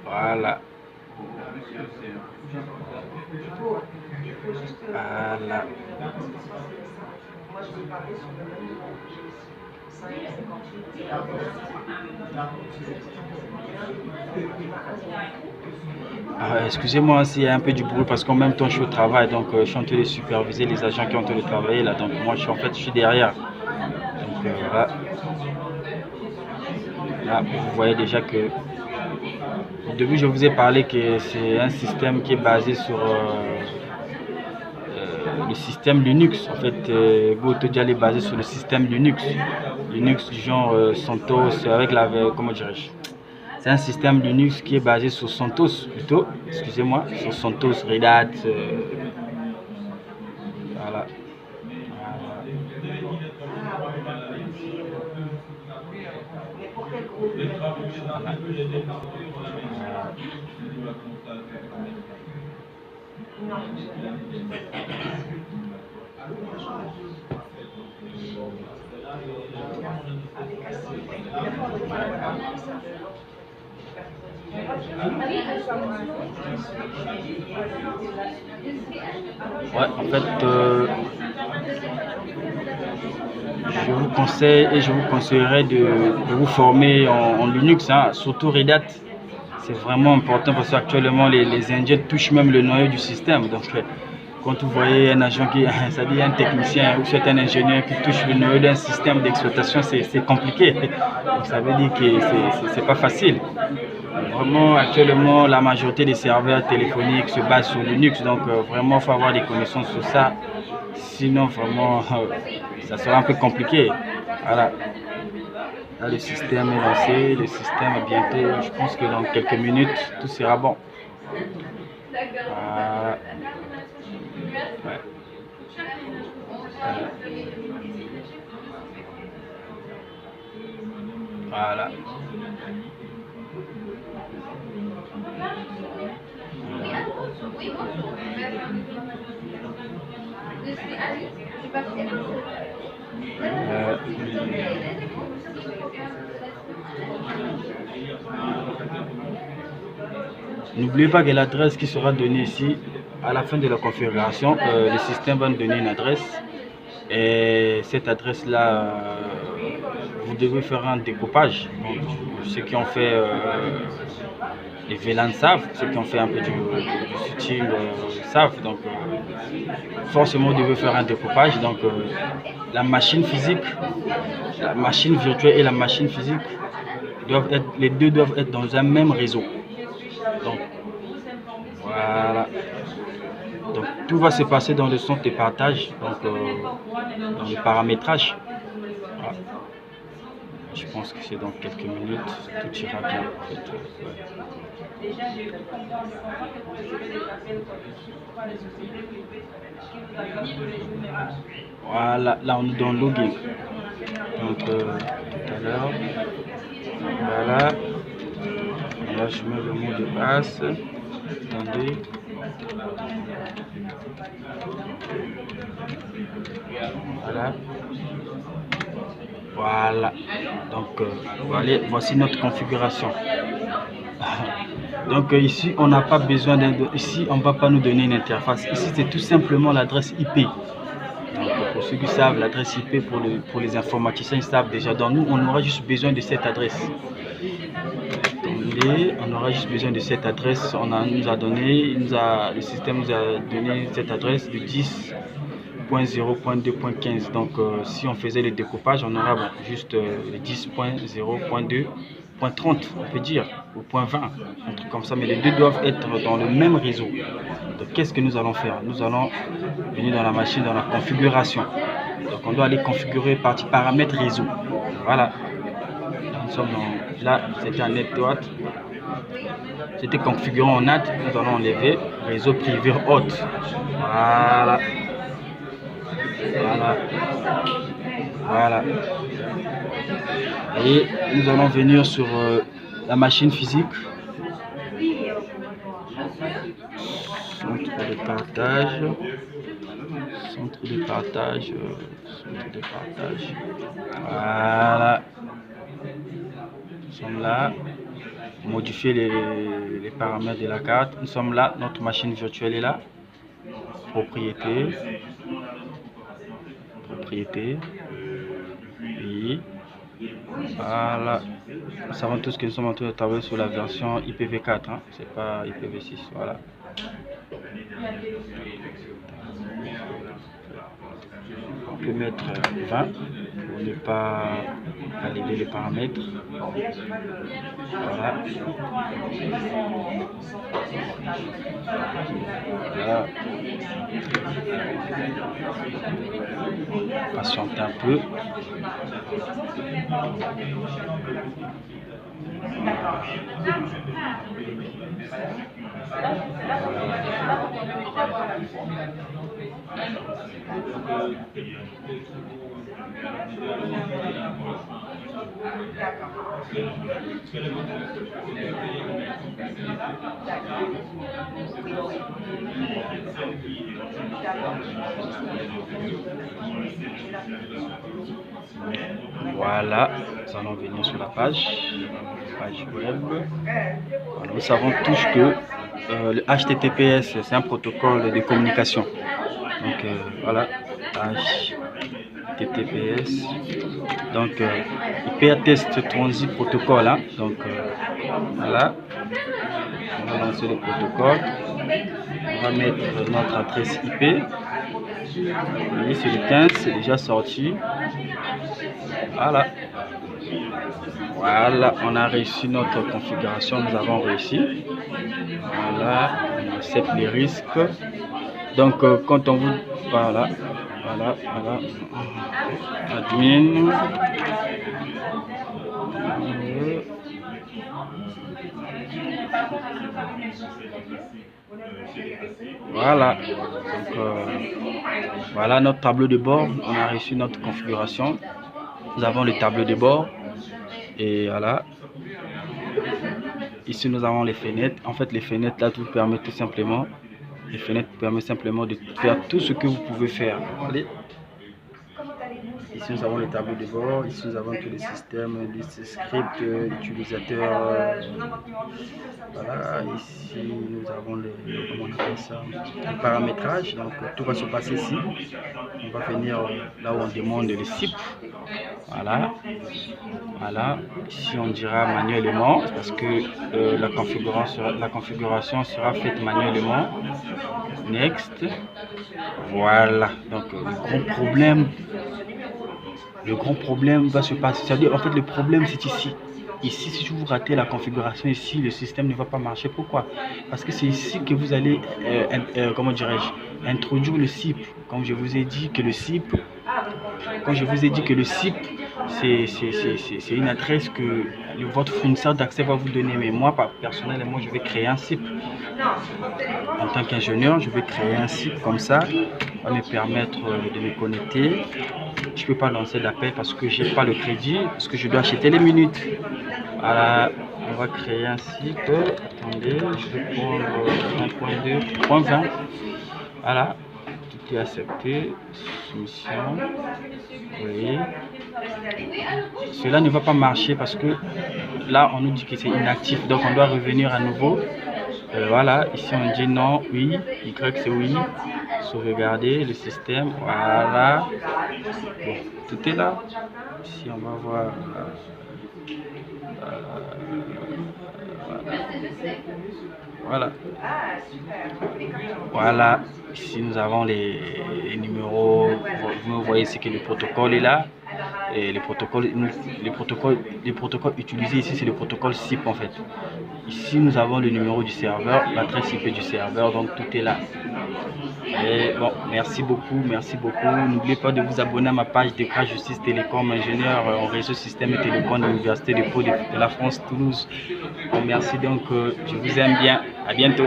Voilà. Voilà. Excusez-moi s'il y a un peu du bruit parce qu'en même temps je suis au travail, donc je suis en train de superviser les agents qui ont en train de travailler là, donc moi je suis derrière. Donc voilà. Là, vous voyez déjà que au début je vous ai parlé que c'est un système qui est basé sur le système Linux. En fait, GoToJal est basé sur le système Linux. Linux du genre CentOS avec la comment dirais-je. C'est un système Linux qui est basé sur CentOS plutôt, excusez-moi, sur CentOS, Red Hat, voilà. Ouais, en fait, je vous conseille et je vous conseillerais de vous former en Linux, hein, surtout Red Hat. C'est vraiment important parce qu'actuellement les Indiens touchent même le noyau du système. Donc quand vous voyez un agent qui, c'est-à-dire un technicien ou soit un ingénieur qui touche le noyau d'un système d'exploitation, c'est compliqué. Donc ça veut dire que c'est pas facile. Vraiment, actuellement, la majorité des serveurs téléphoniques se basent sur Linux. Donc vraiment, il faut avoir des connaissances sur ça. Sinon, vraiment, ça sera un peu compliqué. Voilà. Là, le système est lancé, le système est bientôt, je pense que dans quelques minutes, tout sera bon. Voilà. Ouais. Voilà. N'oubliez pas que l'adresse qui sera donnée ici, à la fin de la configuration, le système va nous donner une adresse. Et cette adresse-là, vous devez faire un découpage. Donc, ceux qui ont fait les VLAN savent, ceux qui ont fait un peu du switching savent. Donc, forcément, vous devez faire un découpage. Donc, la machine physique, la machine virtuelle et la machine physique les deux doivent être dans un même réseau. Donc, voilà. Donc, tout va se passer dans le centre de partage, donc dans le paramétrage. Voilà. Je pense que c'est dans quelques minutes, tout ira bien. En fait. Voilà, là on est dans login. Donc tout à l'heure, voilà. Là je mets le mot de passe. Attendez. Voilà. Voilà. Donc voici notre configuration. Donc ici on n'a pas besoin ici on ne va pas nous donner une interface. Ici c'est tout simplement l'adresse IP. Donc, pour ceux qui savent l'adresse IP pour les informaticiens ils savent déjà. Donc nous on aura juste besoin de cette adresse. Attendez, on aura juste besoin de cette adresse. Nous a donné, le système nous a donné cette adresse de 10.0.2.15. Donc si on faisait le découpage, on aura juste le 10.0.2.30, on peut dire, ou .20, un truc comme ça, mais les deux doivent être dans le même réseau. Donc qu'est-ce que nous allons faire? Nous allons venir dans la machine, dans la configuration. Donc on doit aller configurer partie paramètres réseau. Voilà. Là, nous sommes là, c'était un network. C'était configuré en NAT. Nous allons enlever réseau privé hôte. Voilà. Voilà. Voilà. Et nous allons venir sur la machine physique. Centre de partage. Centre de partage. Centre de partage. Voilà. Nous sommes là. modifier les paramètres de la carte. Nous sommes là, notre machine virtuelle est là. Propriété. Oui. Voilà. Nous savons tous que nous sommes en train de travailler sur la version IPv4. Hein. C'est pas IPv6. Voilà. On peut mettre 20 pour ne pas valider les paramètres. Voilà. Voilà. Patienter un peu. Voilà, nous allons venir sur la page web. Voilà, nous savons tous que le HTTPS, c'est un protocole de communication. Donc voilà, HTTPS. Donc Hypertext Transit Protocol. Hein. Donc voilà, on va lancer le protocole. On va mettre notre adresse IP. Vous voyez, c'est le 15, c'est déjà sorti. Voilà. Voilà, on a réussi notre configuration, nous avons réussi. Voilà, on accepte les risques. Donc, quand on vous... Voilà. Admin. Voilà. Donc, voilà notre tableau de bord. On a reçu notre configuration. Nous avons le tableau de bord. Et voilà. Ici, nous avons les fenêtres. En fait, les fenêtres là vous permettent tout simplement. Les fenêtres permettent simplement de faire tout ce que vous pouvez faire. Allez. Ici, nous avons le tableau de bord. Ici, nous avons tous les systèmes, les scripts, utilisateurs. Voilà. Ici, nous avons comment on appelle ça, le paramétrage. Donc, tout va se passer ici. On va venir là où on demande le SIP. Voilà. Voilà. Ici, on dira manuellement parce que la configuration sera faite manuellement. Next. Voilà. Donc, le grand problème va se passer. C'est-à-dire, en fait, le problème, c'est ici. Ici, si vous ratez la configuration, ici, le système ne va pas marcher. Pourquoi? Parce que c'est ici que vous allez, comment dirais-je, introduire le SIP. Comme je vous ai dit que le SIP, c'est une adresse que votre fournisseur d'accès va vous donner. Mais moi, personnellement, je vais créer un SIP. En tant qu'ingénieur, je vais créer un SIP comme ça. Ça va me permettre de me connecter. Je ne peux pas lancer l'appel parce que je n'ai pas le crédit, parce que je dois acheter les minutes. Voilà, on va créer un site. Attendez, je vais prendre 1.2.20. Voilà, tout est accepté. Soumission. Oui. Cela ne va pas marcher parce que là, on nous dit que c'est inactif, donc on doit revenir à nouveau. Voilà, ici on dit non, oui, Y c'est oui. Sauvegarder le système, voilà. Bon, tout est là. Ici on va voir. Voilà. Voilà. Ici nous avons les numéros. Vous voyez ici que le protocole est là. Et les protocoles utilisés ici, c'est le protocole SIP en fait. Ici nous avons le numéro du serveur, l'adresse IP du serveur, donc tout est là. Et bon, merci beaucoup. N'oubliez pas de vous abonner à ma page Dekra Justice Télécom, ingénieur en réseau système et télécom de l'Université des Pau de la France Toulouse. Bon, merci donc, je vous aime bien. À bientôt.